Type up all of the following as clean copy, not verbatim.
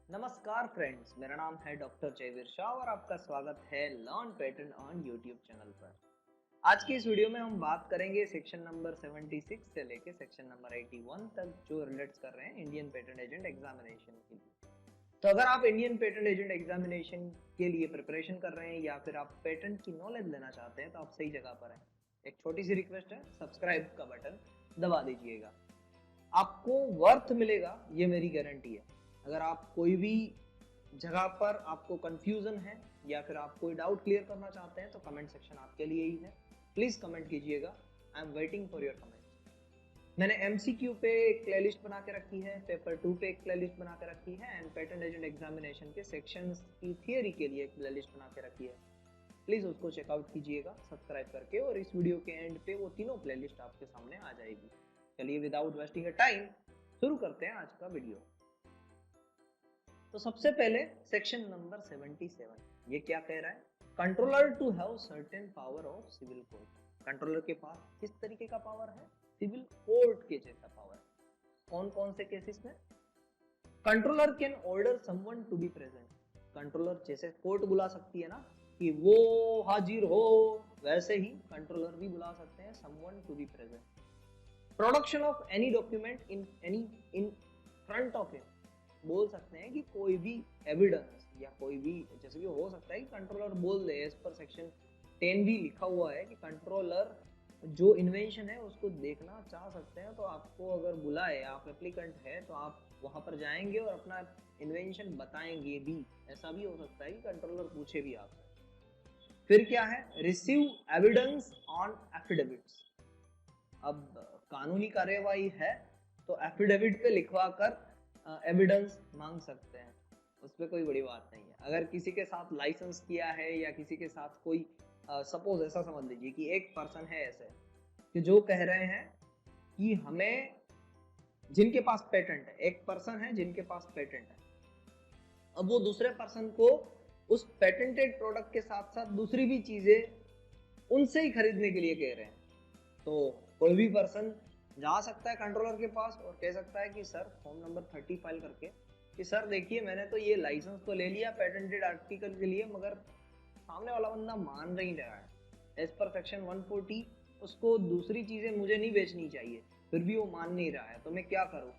नमस्कार फ्रेंड्स, मेरा नाम है डॉक्टर जयवीर शाह और आपका स्वागत है learn pattern on YouTube channel पर। आज की इस वीडियो में हम बात करेंगे सेक्शन नंबर 76 से लेके सेक्शन नंबर 81 तक जो रिलेट्स कर रहे हैं इंडियन पेटेंट एजेंट एग्जामिनेशन के लिए। तो अगर आप इंडियन पेटेंट एजेंट एग्जामिनेशन के लिए प्रिपरेशन कर रहे हैं या फिर आप पेटेंट की नॉलेज लेना चाहते हैं तो आप सही जगह पर हैं। एक छोटी सी रिक्वेस्ट है, सब्सक्राइब का बटन दबा दीजिएगा। आपको वर्थ मिलेगा, ये मेरी गारंटी है। अगर आप कोई भी जगह पर आपको कंफ्यूजन है या फिर आप कोई डाउट क्लियर करना चाहते हैं तो कमेंट सेक्शन आपके लिए ही है। प्लीज कमेंट कीजिएगा। I am waiting for your comments. मैंने एमसीक्यू पे एक प्लेलिस्ट बना के रखी है, पेपर 2 पे एक प्लेलिस्ट बना के रखी है एंड पेटेंट एजेंट एग्जामिनेशन के सेक्शंस की थियरी के लिए एक प्लेलिस्ट बना के रखी है। प्लीज उसको चेकआउट कीजिएगा सब्सक्राइब करके, और इस वीडियो के एंड पे वो तीनों प्लेलिस्ट आपके सामने आ जाएगी। चलिए विदाउट वेस्टिंग अ टाइम शुरू करते हैं आज का वीडियो। तो सबसे पहले सेक्शन नंबर 77 ये क्या कह रहा है? Controller to have certain power of civil court. Controller के पास किस तरीके का पावर है? सिविल कोर्ट के जैसा पावर। कौन कौन से केसेस में? Controller can order someone to be present. Controller जैसे कोर्ट बुला सकती है ना कि वो हाजिर हो, वैसे ही कंट्रोलर भी बुला सकते हैं someone to be present. Production of any document in front of him. बोल सकते हैं कि कोई भी एविडेंस या कोई भी, जैसे कि हो सकता है कि कंट्रोलर बोल दे, एज पर सेक्शन 10 भी लिखा हुआ है कि कंट्रोलर जो इन्वेंशन है उसको देखना चाह सकते हैं। तो आपको अगर बुलाए, आप एप्लीकेंट है तो आप वहां पर जाएंगे और अपना इन्वेंशन बताएंगे भी। ऐसा भी हो सकता है कि कंट्रोलर पूछे भी आपसे। फिर क्या है? Receive evidence on affidavits. अब कानूनी कार्यवाही है तो एफिडेविट पे लिखवा कर एविडेंस मांग सकते हैं। उस पर कोई बड़ी बात नहीं है। अगर किसी के साथ लाइसेंस किया है या किसी के साथ कोई, सपोज ऐसा समझ लीजिए कि एक पर्सन है ऐसे कि जो कह रहे हैं कि हमें, जिनके पास पेटेंट है, एक पर्सन है जिनके पास पेटेंट है, अब वो दूसरे पर्सन को उस पेटेंटेड प्रोडक्ट के साथ साथ दूसरी भी चीजें उनसे ही खरीदने के लिए कह रहे हैं। तो कोई भी पर्सन जा सकता है कंट्रोलर के पास और कह सकता है कि सर, फॉर्म नंबर 30 फाइल करके कि सर देखिए, मैंने तो ये लाइसेंस तो ले लिया पेटेंटेड आर्टिकल के लिए, मगर सामने वाला बंदा मान नहीं रहा है। एज पर सेक्शन 140 उसको दूसरी चीजें मुझे नहीं बेचनी चाहिए, फिर भी वो मान नहीं रहा है, तो मैं क्या करूँ?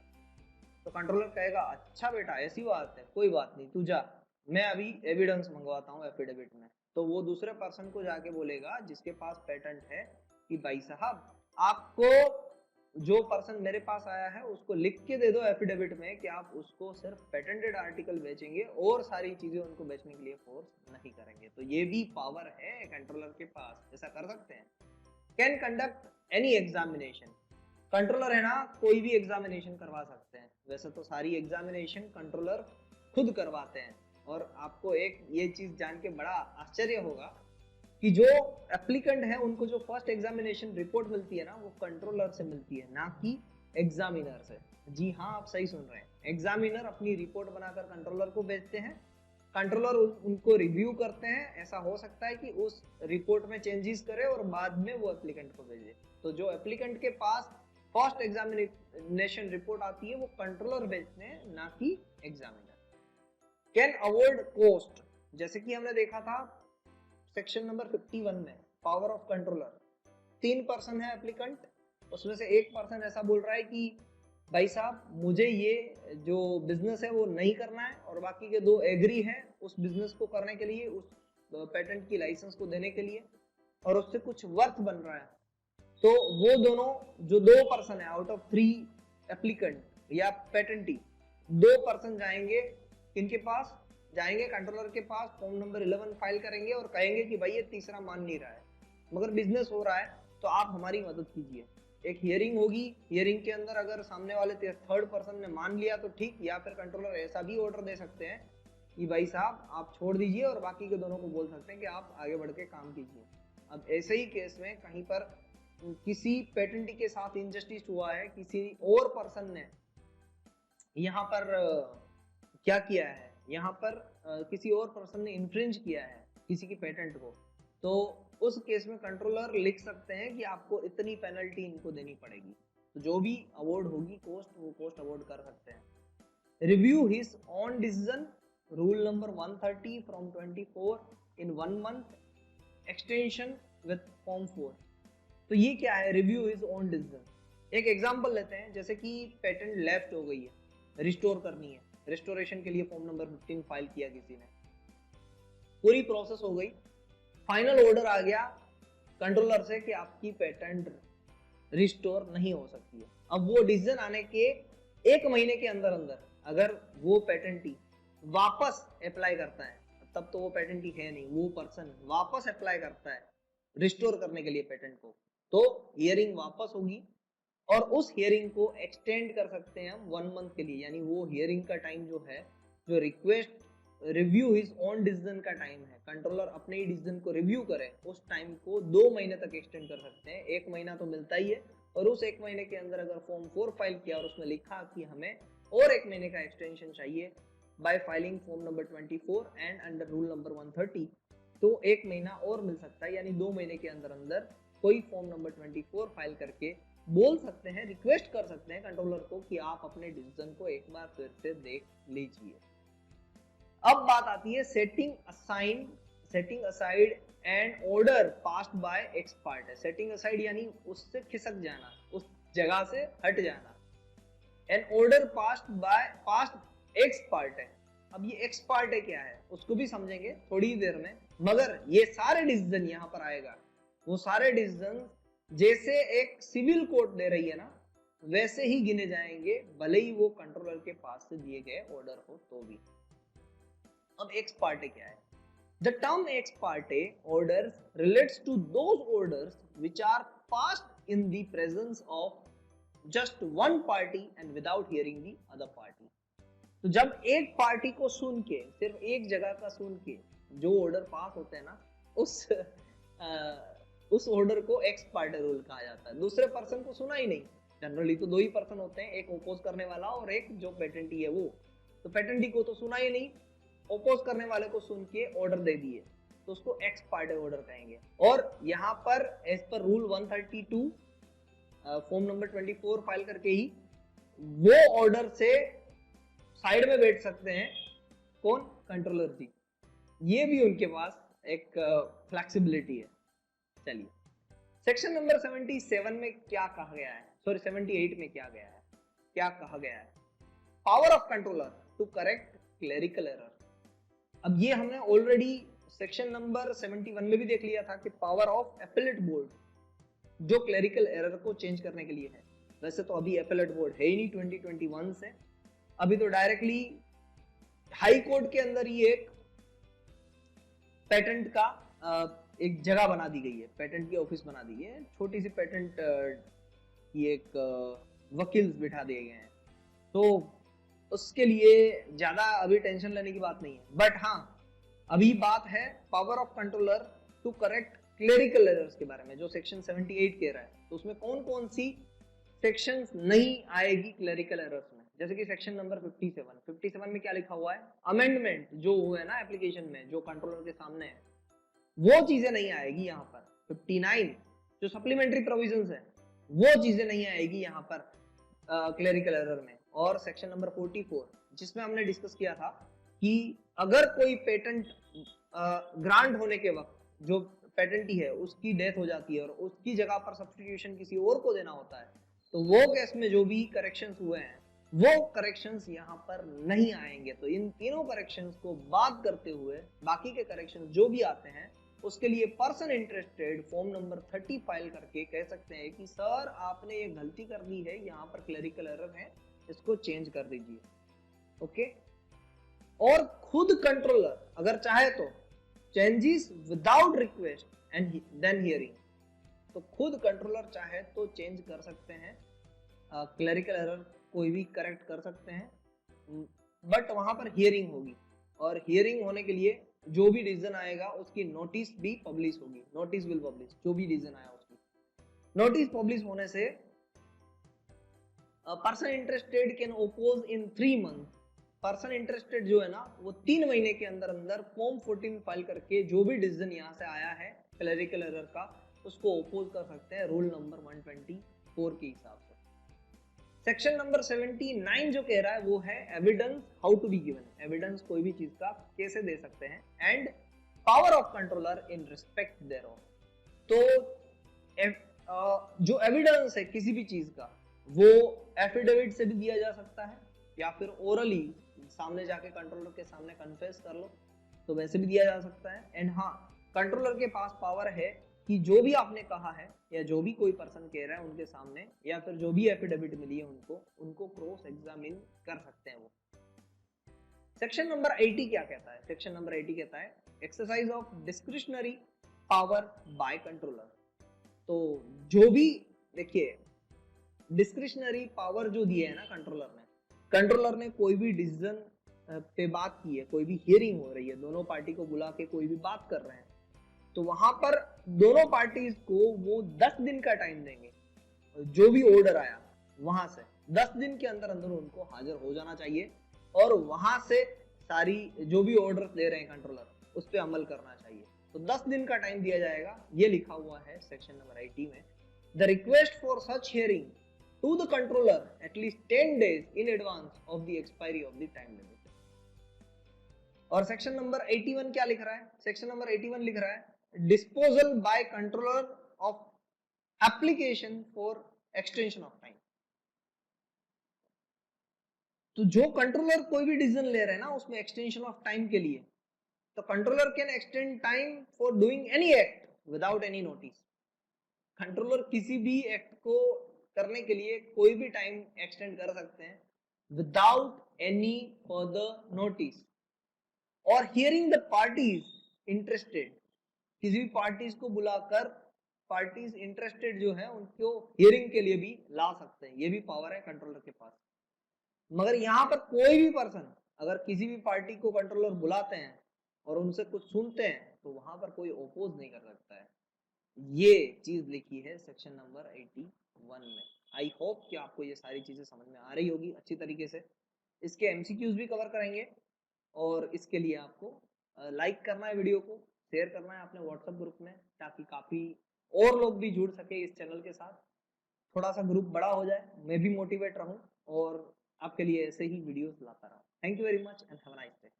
तो कंट्रोलर कहेगा अच्छा बेटा, ऐसी बात है, कोई बात नहीं, तू जा, मैं अभी एविडेंस मंगवाता हूँ एफिडेविट में। तो वो दूसरे पर्सन को जाके बोलेगा जिसके पास पेटेंट है कि भाई साहब, आपको जो पर्सन मेरे पास आया है उसको लिख के दे दो एफिडेविट में कि आप उसको सिर्फ पेटेंटेड आर्टिकल बेचेंगे और सारी चीजें उनको बेचने के लिए फोर्स नहीं करेंगे। तो ये भी पावर है कंट्रोलर के पास, ऐसा कर सकते हैं। Can conduct any examination. Controller है ना, कोई भी एग्जामिनेशन करवा सकते हैं। वैसे तो सारी एग्जामिनेशन कंट्रोलर खुद करवाते हैं, और आपको एक ये चीज जान के बड़ा आश्चर्य होगा कि जो एप्लीकेंट है उनको जो फर्स्ट एग्जामिनेशन रिपोर्ट मिलती है ना, वो कंट्रोलर से मिलती है, ना कि एग्जामिनर से। जी हाँ, आप सही सुन रहे हैं। एग्जामिनर अपनी रिपोर्ट बनाकर कंट्रोलर को भेजते हैं, कंट्रोलर उनको रिव्यू करते हैं। ऐसा हो सकता है कि उस रिपोर्ट में चेंजेस करे और बाद में वो एप्लीकेंट को भेजे। तो जो एप्लीकेंट के पास फर्स्ट एग्जामिनेशन रिपोर्ट आती है वो कंट्रोलर भेजते हैं, ना कि एग्जामिनर। Can avoid cost. जैसे कि हमने देखा था सेक्शन नंबर 51 में, पावर ऑफ कंट्रोलर। 3 पर्सन है एप्लीकेंट, उसमें से एक पर्सन ऐसा बोल रहा है कि भाई साहब, मुझे ये जो बिजनेस है वो नहीं करना है, और बाकी के 2 एग्री हैं उस बिजनेस को करने के लिए, उस पेटेंट की लाइसेंस को देने के लिए, और उससे कुछ वर्थ बन रहा है। तो वो दोनों, जो 2 पर्सन है आउट ऑफ 3 एप्लीकेंट या पेटेंटी, 2 पर्सन जाएंगे किनके पास? जाएंगे कंट्रोलर के पास, फॉर्म नंबर 11 फाइल करेंगे और कहेंगे कि भाई ये तीसरा मान नहीं रहा है, मगर बिजनेस हो रहा है, तो आप हमारी मदद कीजिए। एक हियरिंग होगी, हियरिंग के अंदर अगर सामने वाले थर्ड पर्सन ने मान लिया तो ठीक, या फिर कंट्रोलर ऐसा भी ऑर्डर दे सकते हैं कि भाई साहब आप छोड़ दीजिए, और बाकी के दोनों को बोल सकते हैं कि आप आगे बढ़ के काम कीजिए। अब ऐसे ही केस में कहीं पर किसी पेटेंटी के साथ इनजस्टिस हुआ है, किसी और पर्सन ने यहाँ पर क्या किया है, यहाँ पर किसी और पर्सन ने इन्फ्रिंज किया है किसी की पेटेंट को, तो उस केस में कंट्रोलर लिख सकते हैं कि आपको इतनी पेनल्टी इनको देनी पड़ेगी। तो जो भी अवार्ड होगी कॉस्ट, वो कॉस्ट अवार्ड कर सकते हैं। review his own decision, rule number 130 from 24 in 1 month, extension with form 4। तो ये क्या है, रिव्यू हिज ओन डिसीजन। एक एग्जांपल लेते हैं, जैसे कि पेटेंट लेफ्ट हो गई है, रिस्टोर करनी है, रिस्टोरेशन के लिए फॉर्म नंबर 15 फाइल किया किसी ने, पूरी प्रोसेस हो गई, फाइनल ऑर्डर आ गया कंट्रोलर से कि आपकी पेटेंट रिस्टोर नहीं हो सकती है। अब वो डिसीजन आने के 1 महीने के अंदर अंदर अगर वो पेटेंटी वापस अप्लाई करता है, तब तो वो पेटेंटी है नहीं, वो पर्सन वापस अप्लाई करता है रिस्टोर करने के लिए पेटेंट को, तो हियरिंग वापस होगी और उस हियरिंग को एक्सटेंड कर सकते हैं हम 1 मंथ के लिए। यानी वो हियरिंग का टाइम जो है, जो request review his own decision का टाइम है, कंट्रोलर अपने ही डिसीजन को रिव्यू करे, उस टाइम को 2 महीने तक एक्सटेंड कर सकते हैं। 1 महीना तो मिलता ही है, और उस 1 महीने के अंदर अगर फॉर्म 4 फाइल किया और उसमें लिखा कि हमें और 1 महीने का एक्सटेंशन चाहिए bye filing form number 24 and under rule number 130, तो 1 महीना और मिल सकता है। यानी 2 महीने के अंदर अंदर कोई फॉर्म नंबर 24 फाइल करके बोल सकते हैं, रिक्वेस्ट कर सकते हैं कंट्रोलर को कि आप अपने डिसीजन को एक बार फिर से देख लीजिए। अब बात आती है setting aside and order passed by ex parte. Setting aside यानी उससे खिसक जाना, उस जगह से हट जाना। An order passed ex parte. अब ये एक्स पार्टी क्या है उसको भी समझेंगे थोड़ी देर में, मगर ये सारे डिसीजन यहाँ पर आएगा, वो सारे डिसीजन जैसे एक सिविल कोर्ट दे रही है ना, वैसे ही गिने जाएंगे, भले ही वो कंट्रोलर के पास से दिए गए ऑर्डर हो तो भी। अब एक्स पार्टी क्या है? The term ex parte orders relates to those orders which are passed in the presence of just one party and without hearing the other party। तो जब एक पार्टी को सुन के, सिर्फ एक जगह का सुन के जो ऑर्डर पास होते हैं ना, उस ऑर्डर को एक्स पार्टी रूल कहा जाता है। दूसरे पर्सन को सुना ही नहीं, जनरली तो 2 ही पर्सन होते हैं, एक ओपोज करने वाला और एक जो पेटेंटी है वो। तो पेटेंटी को तो सुना ही नहीं, ओपोज करने वाले को सुन के ऑर्डर दे दिए, तो उसको एक्स पार्टी ऑर्डर कहेंगे। और यहाँ पर as per rule 132 form number 24 file करके ही वो ऑर्डर से साइड में बैठ सकते हैं कौन? कंट्रोलर जी। ये भी उनके पास एक फ्लेक्सिबिलिटी है। चलिए सेक्शन नंबर 77 में क्या कहा गया है, सॉरी 78 में क्या कहा गया है? Power of controller to correct clerical error. अब ये हमने ऑलरेडी सेक्शन नंबर 71 में भी देख लिया था कि पावर ऑफ एपेलेट बोर्ड जो क्लेरिकल एरर को चेंज करने के लिए है। वैसे तो अभी एपेलेट बोर्ड है ही नहीं 2021 से, अभी तो डायरेक्टली हाई कोर्ट के अंदर ही एक पेटेंट का एक जगह बना दी गई है, पेटेंट की ऑफिस बना दी है, छोटी सी पेटेंट की एक वकील बिठा दिए गए हैं, तो उसके लिए ज्यादा अभी टेंशन लेने की बात नहीं है। बट हाँ, अभी बात है power of controller to correct clerical errors के बारे में, जो सेक्शन 78 कह रहा है। तो उसमें कौन कौन सी सेक्शंस नहीं आएगी क्लेरिकल एरर्स में? जैसे कि सेक्शन नंबर 57 में क्या लिखा हुआ है? अमेंडमेंट जो हुए है ना एप्लीकेशन में, जो कंट्रोलर के सामने है, वो चीजें नहीं आएगी यहाँ पर। 59 जो सप्लीमेंट्री प्रोविजंस है, वो चीजें नहीं आएगी यहाँ पर क्लेरिकल एरर में। और सेक्शन नंबर 44 जिसमें हमने डिस्कस किया था कि अगर कोई पेटेंट ग्रांट होने के वक्त जो पेटेंटी है उसकी डेथ हो जाती है और उसकी जगह पर सब्स्टिट्यूशन किसी और को देना होता है, तो वो केस में जो भी करेक्शंस हुए हैं वो करेक्शंस यहाँ पर नहीं आएंगे। तो इन तीनों करेक्शंस को बात करते हुए बाकी के करेक्शंस जो भी आते हैं उसके लिए person interested form number 30 file करके कह सकते हैं कि सर आपने ये गलती कर दी है, यहाँ पर क्लेरिकल एरर है, इसको चेंज कर दीजिए। ओके। और खुद कंट्रोलर अगर चाहे तो changes without request and then hearing, तो खुद कंट्रोलर चाहे तो चेंज कर सकते हैं, क्लेरिकल एरर कोई भी करेक्ट कर सकते हैं, बट वहां पर हियरिंग होगी। और हियरिंग होने के लिए जो भी डिसीजन आएगा उसकी नोटिस भी पब्लिश होगी, नोटिस विल पब्लिश, जो भी डिसीजन आया उसकी नोटिस पब्लिश होने से person interested can oppose in 3 month. Person interested जो है ना वो 3 महीने के अंदर अंदर फॉर्म 14 फाइल करके जो भी डिसीजन यहाँ से आया है क्लेरिकल एरर का, उसको ओपोज कर सकते हैं रूल नंबर 124 के हिसाब से। सेक्शन नंबर 79 जो कह रहा है वो है evidence how to be given, evidence कोई भी चीज का कैसे दे सकते हैं, and power of controller in respect thereof. तो जो एविडेंस है किसी भी चीज का वो एफिडेविट से भी दिया जा सकता है या फिर ओरली सामने जाके कंट्रोलर के सामने कन्फेस कर लो तो वैसे भी दिया जा सकता है। एंड हाँ, कंट्रोलर के पास पावर है कि जो भी आपने कहा है या जो भी कोई पर्सन कह रहा है उनके सामने या फिर जो भी एफिडेविट मिली है उनको क्रॉस एग्जामिन कर सकते हैं वो। सेक्शन नंबर 80 क्या कहता है? सेक्शन नंबर 80 कहता है exercise of discretionary power bye controller. तो जो भी देखिए डिस्क्रिशनरी पावर जो दिया है ना कंट्रोलर ने कोई भी डिसीजन पे बात की है, कोई भी हियरिंग हो रही है, दोनों पार्टी को बुला के कोई भी बात कर रहे हैं, तो वहां पर दोनों पार्टीज को वो 10 दिन का टाइम देंगे। जो भी ऑर्डर आया वहां से 10 दिन के अंदर अंदर उनको हाजिर हो जाना चाहिए और वहां से सारी जो भी ऑर्डर दे रहे हैं कंट्रोलर उस पर अमल करना चाहिए। तो 10 दिन का टाइम दिया जाएगा, ये लिखा हुआ है सेक्शन नंबर 80 में। The request for such hearing to the controller at least 10 days in advance of the expiry of the time limit। और सेक्शन नंबर 81 क्या लिख रहा है? सेक्शन नंबर 81 लिख रहा है disposal by controller of application for extension of time. तो जो कंट्रोलर कोई भी डिसीजन ले रहे हैं ना उसमें एक्सटेंशन ऑफ टाइम के लिए, तो controller can extend time for doing any act without any notice. Controller किसी भी एक्ट को करने के लिए कोई भी टाइम एक्सटेंड कर सकते हैं विदाउट एनी फर्दर नोटिस। और हियरिंग द पार्टीज इंटरेस्टेड, किसी भी पार्टीज को बुलाकर पार्टीज इंटरेस्टेड जो है उनको हियरिंग के लिए भी ला सकते हैं, ये भी पावर है कंट्रोलर के पास। मगर यहाँ पर कोई भी पर्सन अगर किसी भी पार्टी को कंट्रोलर बुलाते हैं और उनसे कुछ सुनते हैं तो वहां पर कोई ओपोज नहीं कर सकता है। ये चीज लिखी है सेक्शन नंबर 81 में। आई होप कि आपको ये सारी चीजें समझ में आ रही होगी अच्छी तरीके से। इसके एमसीक्यूज भी कवर करेंगे और इसके लिए आपको लाइक करना है, वीडियो को शेयर करना है अपने व्हाट्सएप ग्रुप में ताकि काफी और लोग भी जुड़ सके इस चैनल के साथ, थोड़ा सा ग्रुप बड़ा हो जाए, मैं भी मोटिवेट रहूं और आपके लिए ऐसे ही वीडियोस लाता रहूं। Thank you very much and have a nice day.